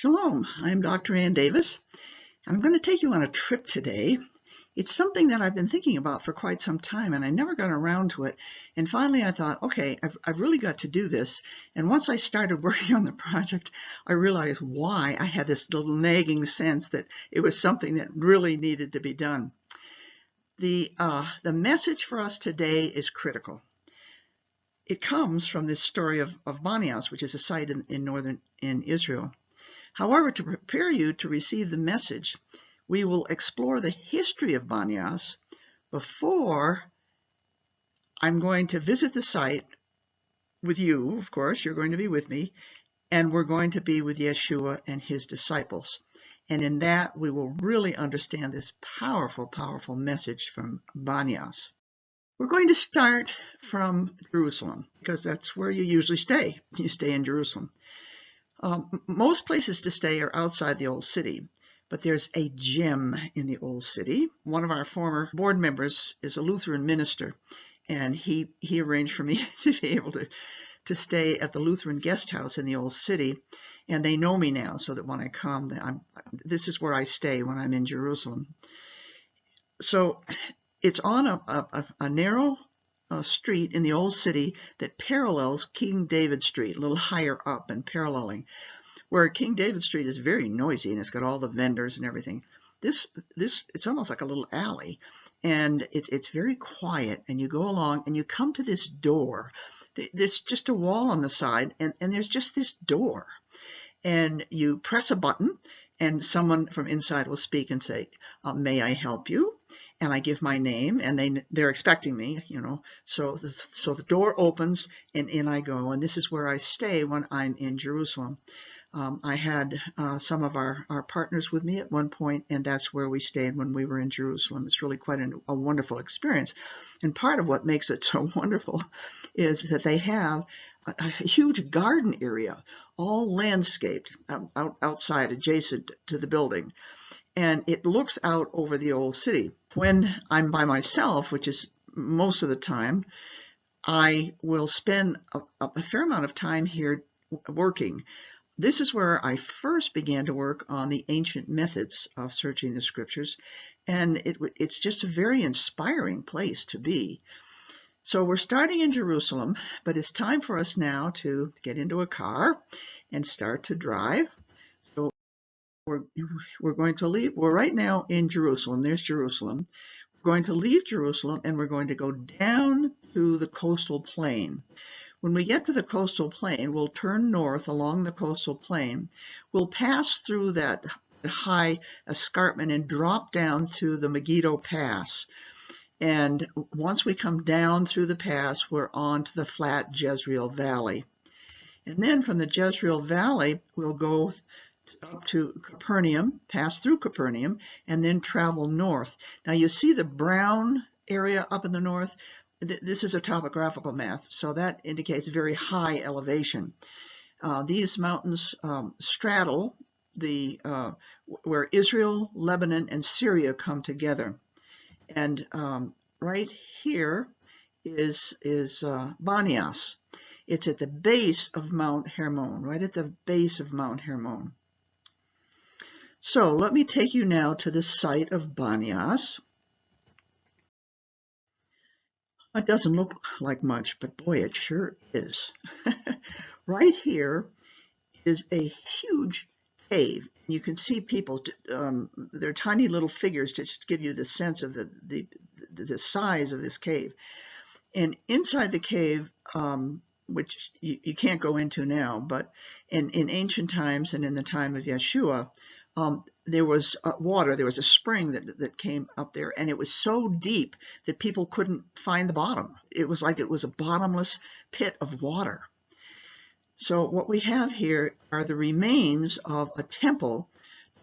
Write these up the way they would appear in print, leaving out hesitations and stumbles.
Shalom, I'm Dr. Ann Davis, and I'm going to take you on a trip today. It's something that I've been thinking about for quite some time, and I never got around to it. And finally I thought, okay, I've really got to do this. And once I started working on the project, I realized why I had this little nagging sense that it was something that really needed to be done. The message for us today is critical. It comes from this story of Banias, which is a site in Israel. However, to prepare you to receive the message, we will explore the history of Banias before I'm going to visit the site with you. Of course, you're going to be with me, and we're going to be with Yeshua and his disciples. And in that, we will really understand this powerful, powerful message from Banias. We're going to start from Jerusalem, because that's where you usually stay. You stay in Jerusalem. Most places to stay are outside the old city, but there's a gem in the old city. One of our former board members is a Lutheran minister, and he arranged for me to be able to stay at the Lutheran guest house in the old city, and they know me now, so that when I come, this is where I stay when I'm in Jerusalem. So it's on a narrow street in the old city that parallels King David Street, a little higher up and paralleling, where King David Street is very noisy and it's got all the vendors and everything. This it's almost like a little alley, and it's very quiet, and you go along and you come to this door. There's just a wall on the side, and there's just this door, and you press a button and someone from inside will speak and say, may I help you? And I give my name, and they're expecting me, so the door opens and in I go, and this is where I stay when I'm in Jerusalem. I had some of our partners with me at one point, and that's where we stayed when we were in Jerusalem. It's really quite a wonderful experience. And part of what makes it so wonderful is that they have a huge garden area, all landscaped outside, adjacent to the building. And it looks out over the old city. When I'm by myself, which is most of the time, I will spend a fair amount of time here working. This is where I first began to work on the ancient methods of searching the scriptures, and it's just a very inspiring place to be. So we're starting in Jerusalem, but it's time for us now to get into a car and start to drive. So we're going to leave. We're right now in Jerusalem. There's Jerusalem. We're going to leave Jerusalem, and we're going to go down to the coastal plain. When we get to the coastal plain, we'll turn north along the coastal plain. We'll pass through that high escarpment and drop down to the Megiddo Pass. And once we come down through the pass, we're on to the flat Jezreel Valley. And then from the Jezreel Valley, we'll go up to Capernaum, pass through Capernaum, and then travel north. Now you see the brown area up in the north? This is a topographical map, so that indicates very high elevation. These mountains straddle where Israel, Lebanon, and Syria come together. And right here is Banias. It's at the base of Mount Hermon, right at the base of Mount Hermon. So let me take you now to the site of Banias. It doesn't look like much, but boy, it sure is. Right here is a huge cave. You can see people, they're tiny little figures to just give you the sense of the size of this cave. And inside the cave, which you can't go into now, but in ancient times and in the time of Yeshua, there was water. There was a spring that came up there, and it was so deep that people couldn't find the bottom. It was like it was a bottomless pit of water. So what we have here are the remains of a temple,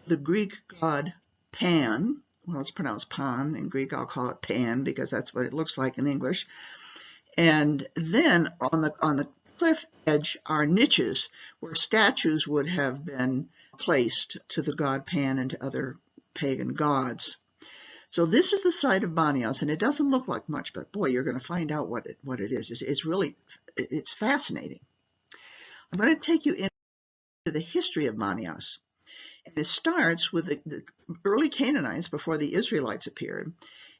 the Greek god Pan. Well, it's pronounced Pan. In Greek, I'll call it Pan because that's what it looks like in English. And then on the cliff edge are niches where statues would have been placed to the god Pan and to other pagan gods. So this is the site of Banias, and it doesn't look like much, but boy, you're going to find out what it is. It's fascinating. I'm going to take you into the history of Banias. And it starts with the early Canaanites before the Israelites appeared.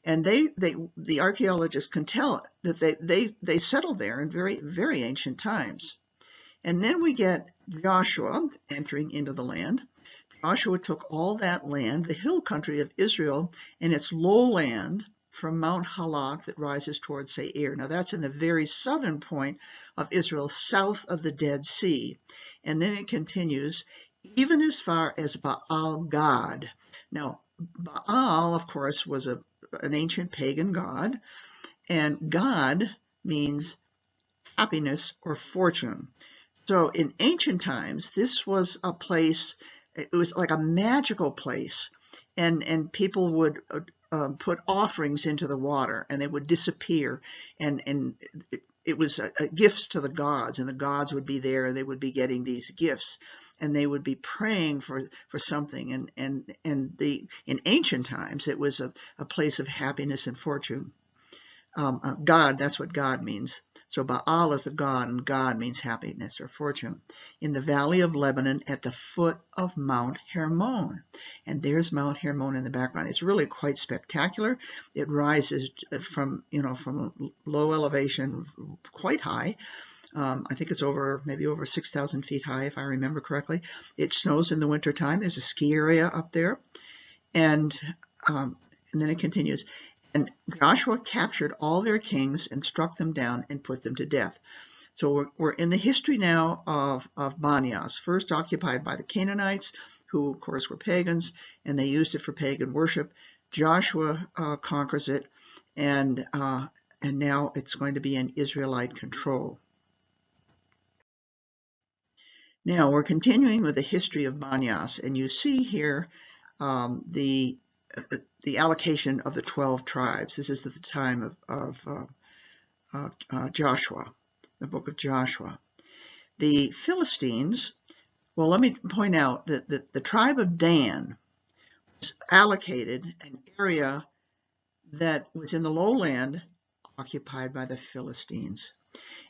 And the archaeologists can tell that they settled there in very, very ancient times. And then we get Joshua entering into the land. Joshua took all that land, the hill country of Israel, and its lowland from Mount Halak that rises towards Seir. Now that's in the very southern point of Israel, south of the Dead Sea. And then it continues even as far as Baal Gad. Now, Baal, of course, was an ancient pagan god, and God means happiness or fortune. So in ancient times, this was a place, it was like a magical place, and people would put offerings into the water, and they would disappear, and it was gifts to the gods, and the gods would be there, and they would be getting these gifts, and they would be praying for something, and in ancient times, it was a place of happiness and fortune. God, that's what God means. So Baal is the god, and God means happiness or fortune. In the valley of Lebanon at the foot of Mount Hermon. And there's Mount Hermon in the background. It's really quite spectacular. It rises from a low elevation quite high. I think it's maybe over 6,000 feet high, if I remember correctly. It snows in the wintertime. There's a ski area up there. And then it continues. And Joshua captured all their kings and struck them down and put them to death. So we're in the history now of Banias, first occupied by the Canaanites, who of course were pagans, and they used it for pagan worship. Joshua conquers it, and now it's going to be in Israelite control. Now we're continuing with the history of Banias, and you see here the allocation of the 12 tribes. This is at the time of Joshua, the book of Joshua. The Philistines, well, let me point out that the tribe of Dan was allocated an area that was in the lowland occupied by the Philistines.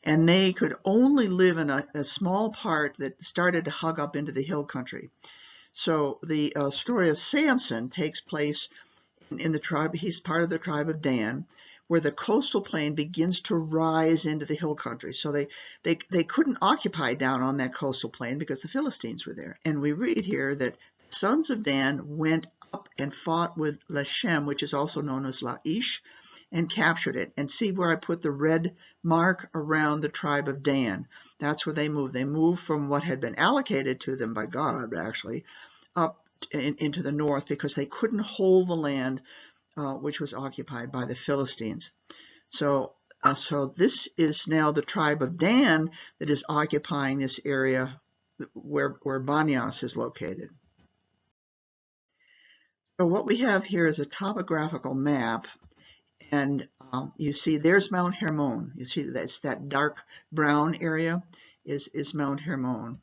And they could only live in a small part that started to hug up into the hill country. So the story of Samson takes place in the tribe, he's part of the tribe of Dan, where the coastal plain begins to rise into the hill country. So they couldn't occupy down on that coastal plain because the Philistines were there. And we read here that the sons of Dan went up and fought with Lashem, which is also known as Laish, and captured it. And see where I put the red mark around the tribe of Dan. That's where they moved. They moved from what had been allocated to them by God, actually, up into the north because they couldn't hold the land which was occupied by the Philistines. So this is now the tribe of Dan that is occupying this area where Banias is located. So what we have here is a topographical map, and you see there's Mount Hermon. You see that's that dark brown area is Mount Hermon.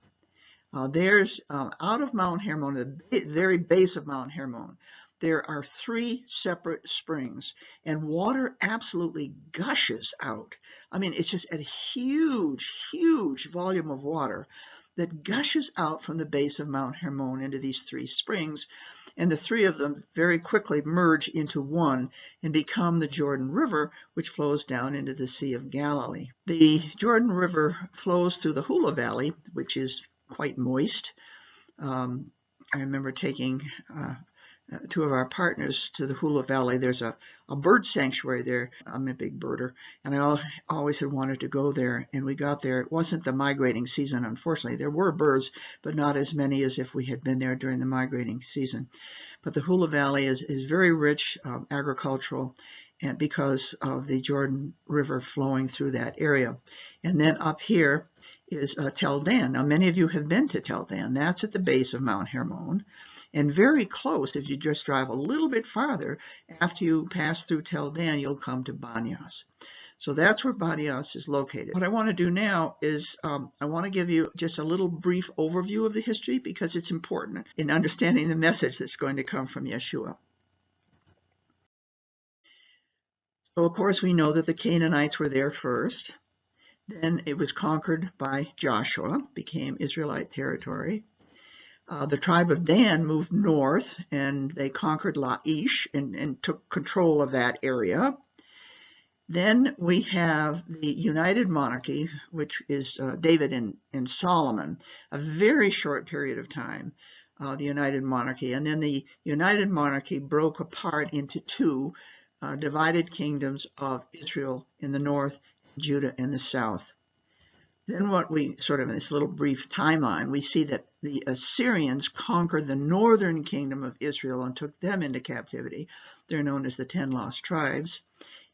There's out of Mount Hermon, the very base of Mount Hermon, there are 3 separate springs, and water absolutely gushes out. I mean, it's just a huge, huge volume of water that gushes out from the base of Mount Hermon into these 3 springs, and the 3 of them very quickly merge into one and become the Jordan River, which flows down into the Sea of Galilee. The Jordan River flows through the Hula Valley, which is quite moist. I remember taking 2 of our partners to the Hula Valley. There's a bird sanctuary there. I'm a big birder, and I always had wanted to go there, and we got there. It wasn't the migrating season, unfortunately. There were birds, but not as many as if we had been there during the migrating season. But the Hula Valley is very rich, agricultural, and because of the Jordan River flowing through that area. And then up here is Tel Dan. Now, many of you have been to Tel Dan. That's at the base of Mount Hermon. And very close, if you just drive a little bit farther, after you pass through Tel Dan, you'll come to Banias. So that's where Banias is located. What I want to do now is I want to give you just a little brief overview of the history because it's important in understanding the message that's going to come from Yeshua. So, of course, we know that the Canaanites were there first. Then it was conquered by Joshua, became Israelite territory. The tribe of Dan moved north, and they conquered Laish and took control of that area. Then we have the United Monarchy, which is David and Solomon, a very short period of time, the United Monarchy. And then the United Monarchy broke apart into two divided kingdoms of Israel in the north, Judah in the south. Then what we sort of in this little brief timeline, we see that the Assyrians conquered the northern kingdom of Israel and took them into captivity. They're known as the 10 lost tribes,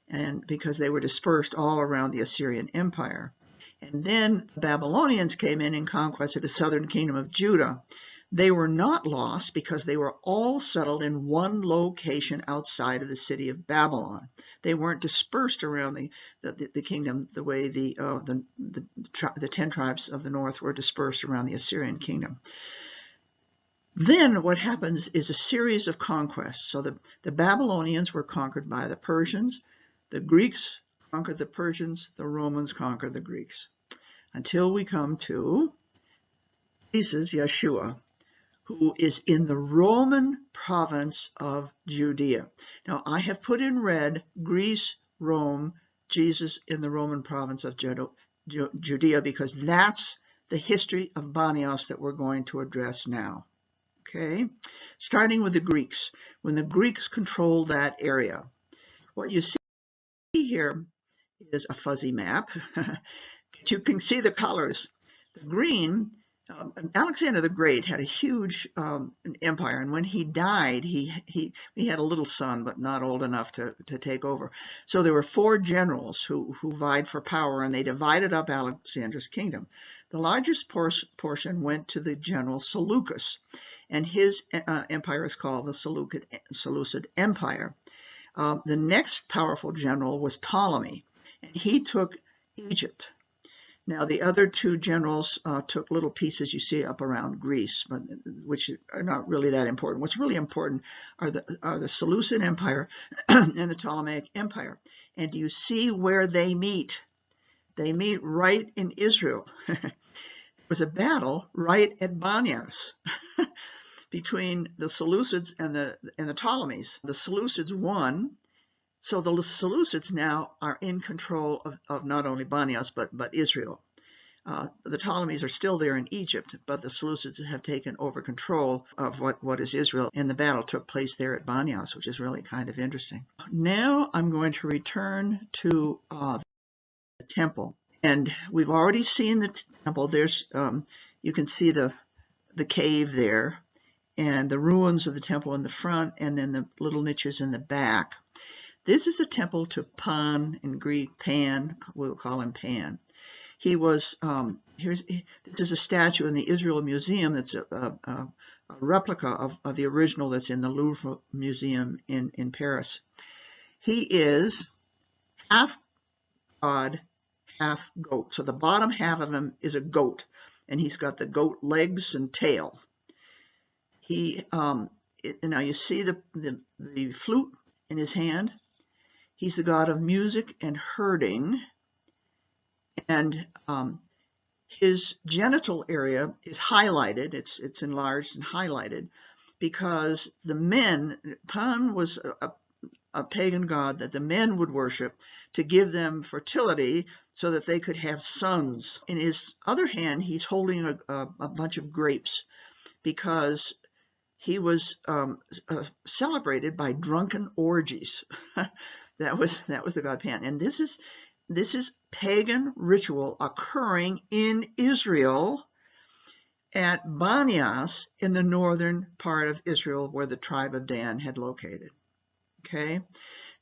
and because they were dispersed all around the Assyrian Empire. And then the Babylonians came in and conquered the southern kingdom of Judah. They were not lost because they were all settled in one location outside of the city of Babylon. They weren't dispersed around the kingdom the way the 10 tribes of the north were dispersed around the Assyrian kingdom. Then what happens is a series of conquests. So the Babylonians were conquered by the Persians, the Greeks conquered the Persians, the Romans conquered the Greeks, until we come to Jesus, Yeshua, who is in the Roman province of Judea. Now, I have put in red Greece, Rome, Jesus in the Roman province of Judea, because that's the history of Banias that we're going to address now. Okay, starting with the Greeks. When the Greeks controlled that area, what you see here is a fuzzy map. You can see the colors. The green, Alexander the Great had a huge empire, and when he died, he had a little son, but not old enough to take over. So there were 4 generals who vied for power, and they divided up Alexander's kingdom. The largest portion went to the general Seleucus, and his empire is called the Seleucid Empire. The next powerful general was Ptolemy, and he took Egypt. Now, the other 2 generals took little pieces you see up around Greece, but which are not really that important. What's really important are the Seleucid Empire and the Ptolemaic Empire. And do you see where they meet? They meet right in Israel. There was a battle right at Banias between the Seleucids and the Ptolemies. The Seleucids won. So the Seleucids now are in control of not only Banias, but Israel. The Ptolemies are still there in Egypt, but the Seleucids have taken over control of what is Israel, and the battle took place there at Banias, which is really kind of interesting. Now I'm going to return to the temple, and we've already seen the temple. There's you can see the cave there, and the ruins of the temple in the front, and then the little niches in the back. This is a temple to Pan, in Greek, Pan, we'll call him Pan. He was, this is a statue in the Israel Museum that's a replica of the original that's in the Louvre Museum in Paris. He is half god, half goat. So the bottom half of him is a goat, and he's got the goat legs and tail. Now you see the flute in his hand. He's the god of music and herding, and his genital area is highlighted. It's enlarged and highlighted because the men, Pan was a pagan god that the men would worship to give them fertility so that they could have sons. In his other hand, he's holding a bunch of grapes because he was celebrated by drunken orgies. That was the god Pan, and this is pagan ritual occurring in Israel at Banias in the northern part of Israel where the tribe of Dan had located. Okay,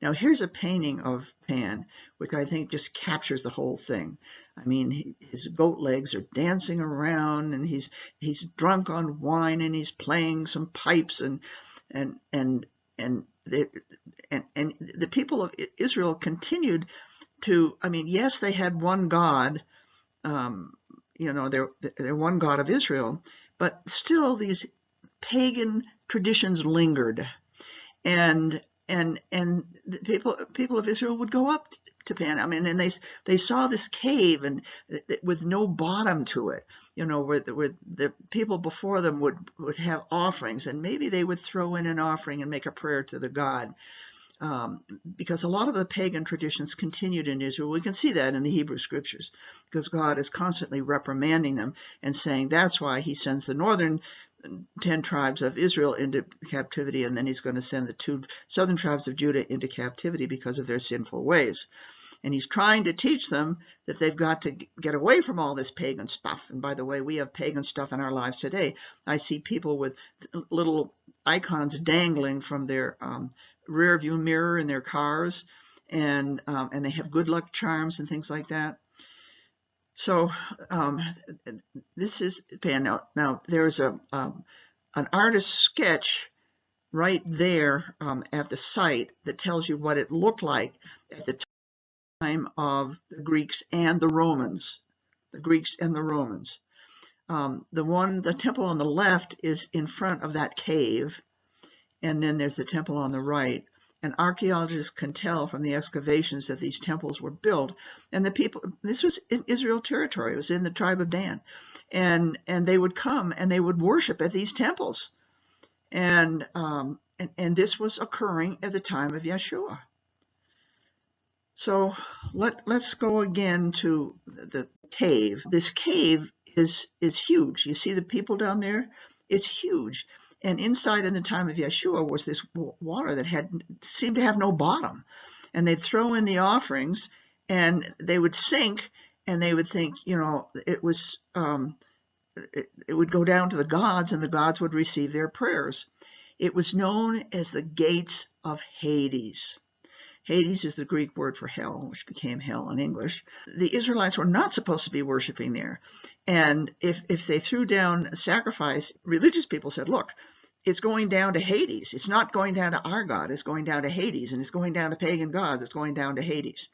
now here's a painting of Pan, which I think just captures the whole thing. I mean, his goat legs are dancing around, and he's drunk on wine, and he's playing some pipes, and the people of Israel continued to, I mean, yes, they had one God, they're one God of Israel, but still these pagan traditions lingered, and the people of Israel would go up to Pan. I mean, and they saw this cave and with no bottom to it, where the people before them would have offerings, and maybe they would throw in an offering and make a prayer to the god. Because a lot of the pagan traditions continued in Israel. We can see that in the Hebrew scriptures, because God is constantly reprimanding them and saying that's why he sends the northern 10 tribes of Israel into captivity, and then he's going to send the 2 southern tribes of Judah into captivity because of their sinful ways. And he's trying to teach them that they've got to get away from all this pagan stuff. And by the way, we have pagan stuff in our lives today. I see people with little icons dangling from their rear view mirror in their cars, and they have good luck charms and things like that. So this is now there's an artist's sketch right there at the site that tells you what it looked like at the time of the Greeks and the Romans. The Greeks and the Romans. The temple on the left is in front of that cave, and then there's the temple on the right. And archaeologists can tell from the excavations that these temples were built. And the people, this was in Israel territory, it was in the tribe of Dan. And they would come and they would worship at these temples. And this was occurring at the time of Yeshua. So let's go again to the cave. This cave is huge. You see the people down there? It's huge. And inside in the time of Yeshua was this water that seemed to have no bottom. And they'd throw in the offerings and they would sink, and they would think, it was it would go down to the gods, and the gods would receive their prayers. It was known as the gates of Hades. Hades is the Greek word for hell, which became hell in English. The Israelites were not supposed to be worshiping there. And if they threw down a sacrifice, religious people said, look, it's going down to Hades. It's not going down to our God. It's going down to Hades. And it's going down to pagan gods. It's going down to Hades.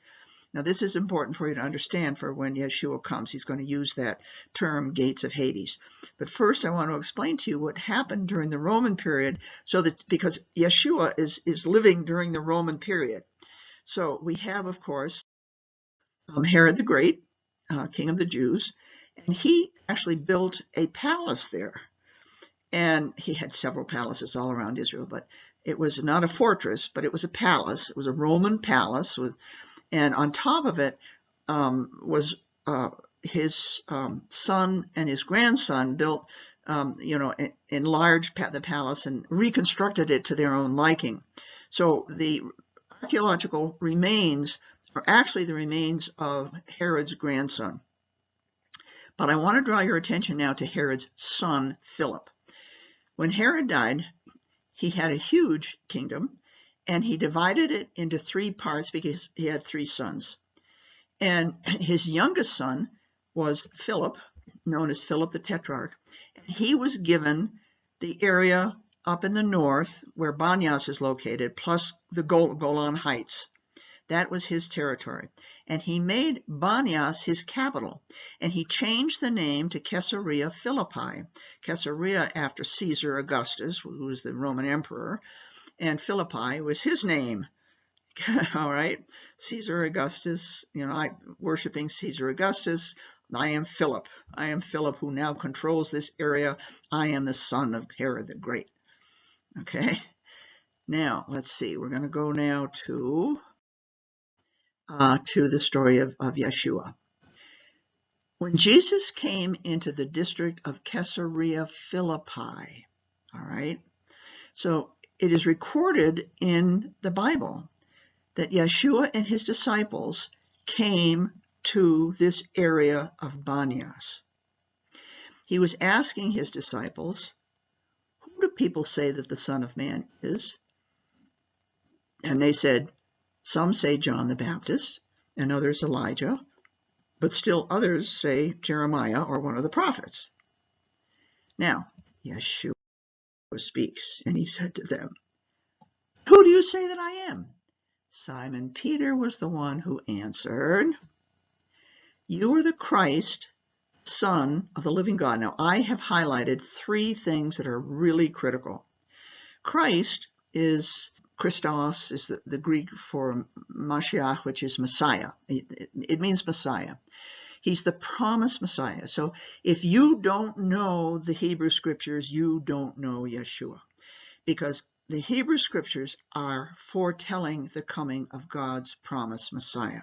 Now, this is important for you to understand for when Yeshua comes. He's going to use that term, gates of Hades. But first, I want to explain to you what happened during the Roman period, because Yeshua is living during the Roman period. So we have, of course, Herod the Great, king of the Jews, and he actually built a palace there. And he had several palaces all around Israel, but it was not a fortress, but it was a palace. It was a Roman palace, and on top of it was his son and his grandson built, enlarged the palace and reconstructed it to their own liking. So the archaeological remains are actually the remains of Herod's grandson. But I want to draw your attention now to Herod's son, Philip. When Herod died, he had a huge kingdom, and he divided it into 3 parts because he had 3 sons. And his youngest son was Philip, known as Philip the Tetrarch. And he was given the area up in the north where Banias is located, plus the Golan Heights. That was his territory. And he made Banias his capital. And he changed the name to Caesarea Philippi. Caesarea after Caesar Augustus, who was the Roman emperor. And Philippi was his name. All right? Caesar Augustus, worshiping Caesar Augustus. I am Philip. I am Philip who now controls this area. I am the son of Herod the Great. Okay? Now, let's see. We're going to go now to the story of Yeshua. When Jesus came into the district of Caesarea Philippi, all right, so it is recorded in the Bible that Yeshua and his disciples came to this area of Banias. He was asking his disciples, who do people say that the Son of Man is? And they said, some say John the Baptist, and others Elijah, but still others say Jeremiah or one of the prophets. Now, Yeshua speaks, and he said to them, who do you say that I am? Simon Peter was the one who answered, you are the Christ, Son of the living God. Now, I have highlighted 3 things that are really critical. Christ is Christos is the Greek for Mashiach, which is Messiah. It means Messiah. He's the promised Messiah. So if you don't know the Hebrew Scriptures, you don't know Yeshua, because the Hebrew Scriptures are foretelling the coming of God's promised Messiah,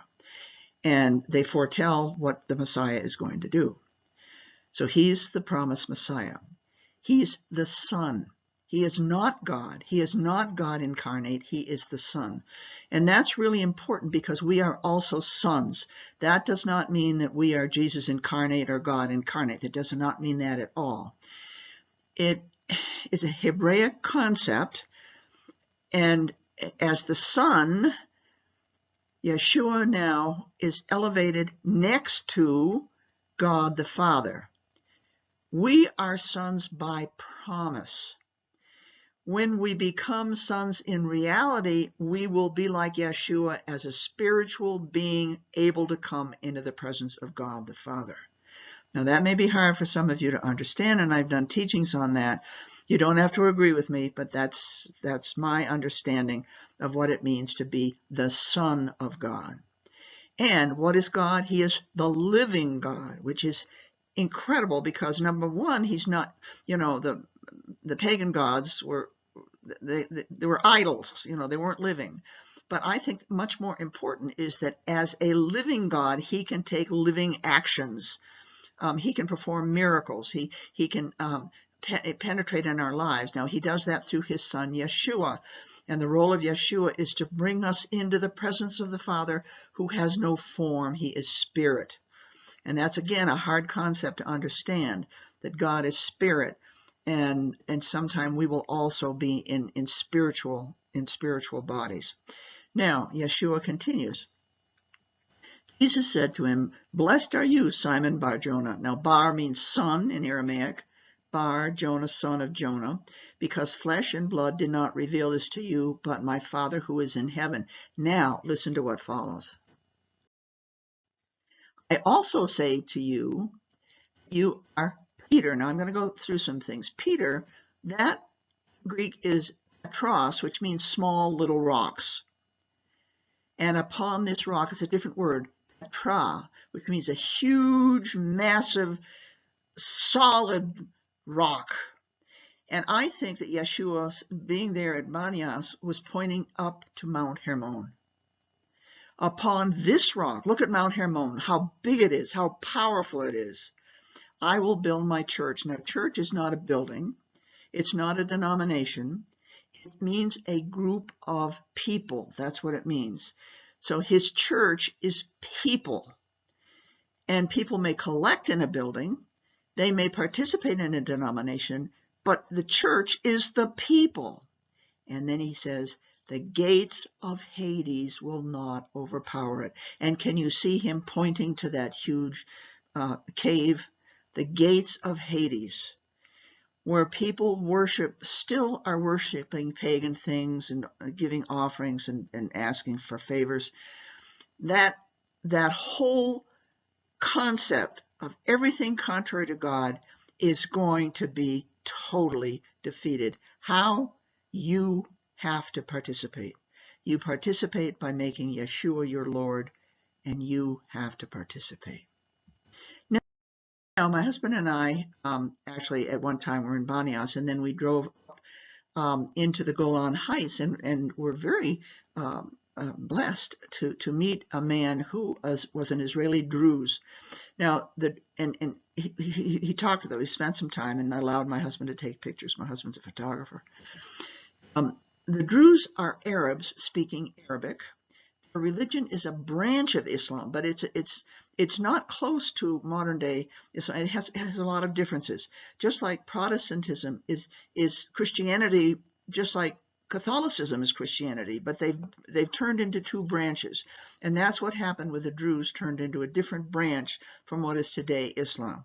and they foretell what the Messiah is going to do. So he's the promised Messiah. He's the Son. He is not God. He is not God incarnate. He is the Son. And that's really important because we are also sons. That does not mean that we are Jesus incarnate or God incarnate. It does not mean that at all. It is a Hebraic concept, and as the Son, Yeshua now is elevated next to God the Father. We are sons by promise. When we become sons in reality, we will be like Yeshua as a spiritual being able to come into the presence of God the Father. Now that may be hard for some of you to understand, and I've done teachings on that. You don't have to agree with me, but that's my understanding of what it means to be the Son of God. And what is God? He is the living God, which is incredible because, number one, he's not, the pagan gods were, they were idols, they weren't living. But I think much more important is that as a living God, he can take living actions. He can perform miracles. He can penetrate in our lives. Now, he does that through his Son, Yeshua. And the role of Yeshua is to bring us into the presence of the Father, who has no form. He is spirit. And that's, again, a hard concept to understand, that God is spirit. And sometime we will also be in spiritual bodies. Now, Yeshua continues. Jesus said to him, "Blessed are you, Simon Bar-Jonah." Now, Bar means son in Aramaic. Bar, Jonah, son of Jonah, because flesh and blood did not reveal this to you, but my Father who is in heaven. Now, listen to what follows. I also say to you, you are Peter. Now, I'm going to go through some things. Peter, that Greek is Petros, which means small little rocks. And upon this rock is a different word, Petra, which means a huge, massive, solid rock. And I think that Yeshua, being there at Banias, was pointing up to Mount Hermon. Upon this rock, look at Mount Hermon, how big it is, how powerful it is. I will build my church. Now, church is not a building. It's not a denomination. It means a group of people. That's what it means. So his church is people. And people may collect in a building. They may participate in a denomination. But the church is the people. And then he says, the gates of Hades will not overpower it. And can you see him pointing to that huge cave? The gates of Hades, where people still are worshiping pagan things and giving offerings and asking for favors. That whole concept of everything contrary to God is going to be totally defeated. How? You have to participate. You participate by making Yeshua your Lord, and you have to participate. Now, my husband and I actually at one time were in Banias, and then we drove into the Golan Heights, and were very blessed to meet a man who was an Israeli Druze. Now, he talked with us. We spent some time, and I allowed my husband to take pictures. My husband's a photographer. The Druze are Arabs speaking Arabic. Their religion is a branch of Islam, but it's not close to modern day Islam. It has a lot of differences. Just like Protestantism is Christianity, just like Catholicism is Christianity, but they've turned into two branches, and that's what happened with the Druze, turned into a different branch from what is today Islam.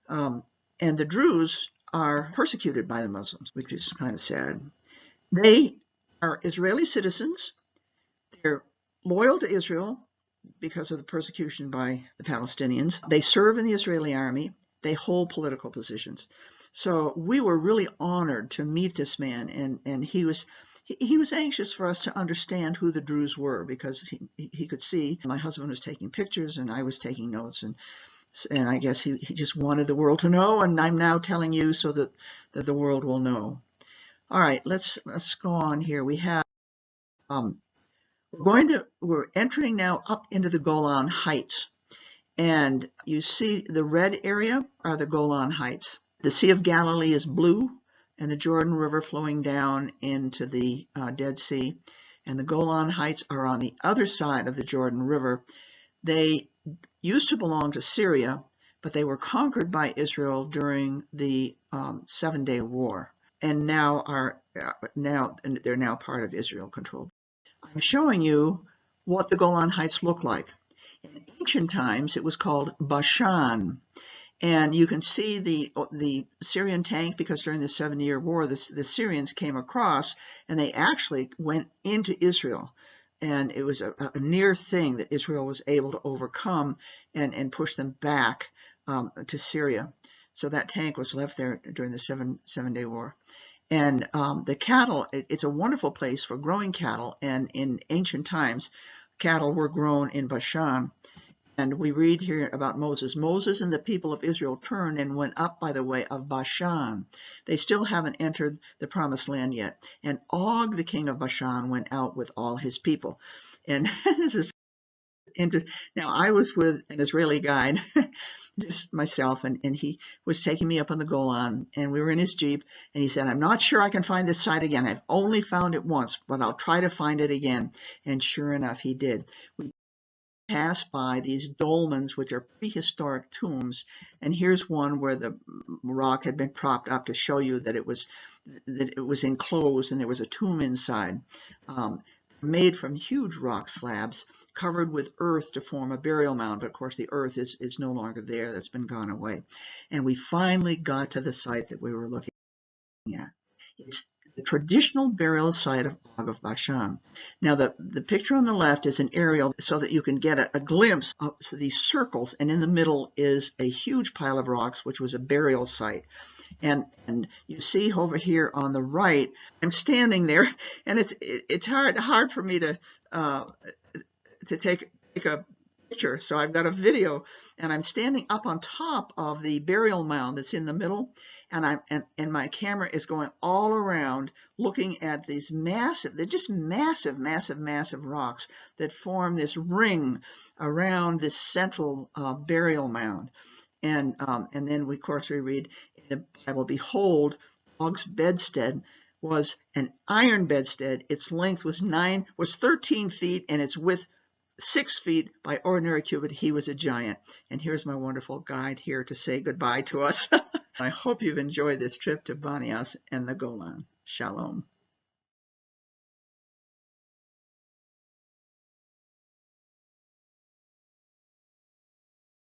And the Druze are persecuted by the Muslims, which is kind of sad. They are Israeli citizens. They're loyal to Israel because of the persecution by the Palestinians. They serve in the Israeli army. They hold political positions. So we were really honored to meet this man, and he was he was anxious for us to understand who the Druze were, because he could see my husband was taking pictures and I was taking notes, and I guess he just wanted the world to know, and I'm now telling you so that the world will know. All right, let's go on here. We have we're entering now up into the Golan Heights, and you see the red area are the Golan Heights. The Sea of Galilee is blue, and the Jordan River flowing down into the Dead Sea, and the Golan Heights are on the other side of the Jordan River. They used to belong to Syria, but they were conquered by Israel during the 7-Day War, and they're now part of Israel controlled. I'm showing you what the Golan Heights look like. In ancient times, it was called Bashan, and you can see the Syrian tank, because during the 7-Year War, the Syrians came across and they actually went into Israel, and it was a near thing that Israel was able to overcome and push them back to Syria. So that tank was left there during the 7-Day War. And the cattle, it's a wonderful place for growing cattle, and in ancient times, cattle were grown in Bashan. And we read here about Moses. Moses and the people of Israel turned and went up by the way of Bashan. They still haven't entered the promised land yet. And Og, the king of Bashan, went out with all his people. And this is interesting. Now, I was with an Israeli guide, just myself, and he was taking me up on the Golan, and we were in his Jeep, and he said, I'm not sure I can find this site again. I've only found it once, but I'll try to find it again. And sure enough, he did. We passed by these dolmens, which are prehistoric tombs, and here's one where the rock had been propped up to show you that it was enclosed and there was a tomb inside, made from huge rock slabs covered with earth to form a burial mound. But of course the earth is no longer there. That's been gone away. And we finally got to the site that we were looking at. It's the traditional burial site of Og of Bashan. Now the picture on the left is an aerial so that you can get a glimpse of these circles, and in the middle is a huge pile of rocks, which was a burial site. And you see over here on the right, I'm standing there, and it's hard for me to take a picture. So I've got a video, and I'm standing up on top of the burial mound that's in the middle, and my camera is going all around looking at these they're just massive rocks that form this ring around this central burial mound. And then of course we read in the Bible, behold, Og's bedstead was an iron bedstead. Its length was 13 feet, and its width 6 feet by ordinary cubit. He was a giant. And here's my wonderful guide here to say goodbye to us. I hope you've enjoyed this trip to Banias and the Golan. Shalom.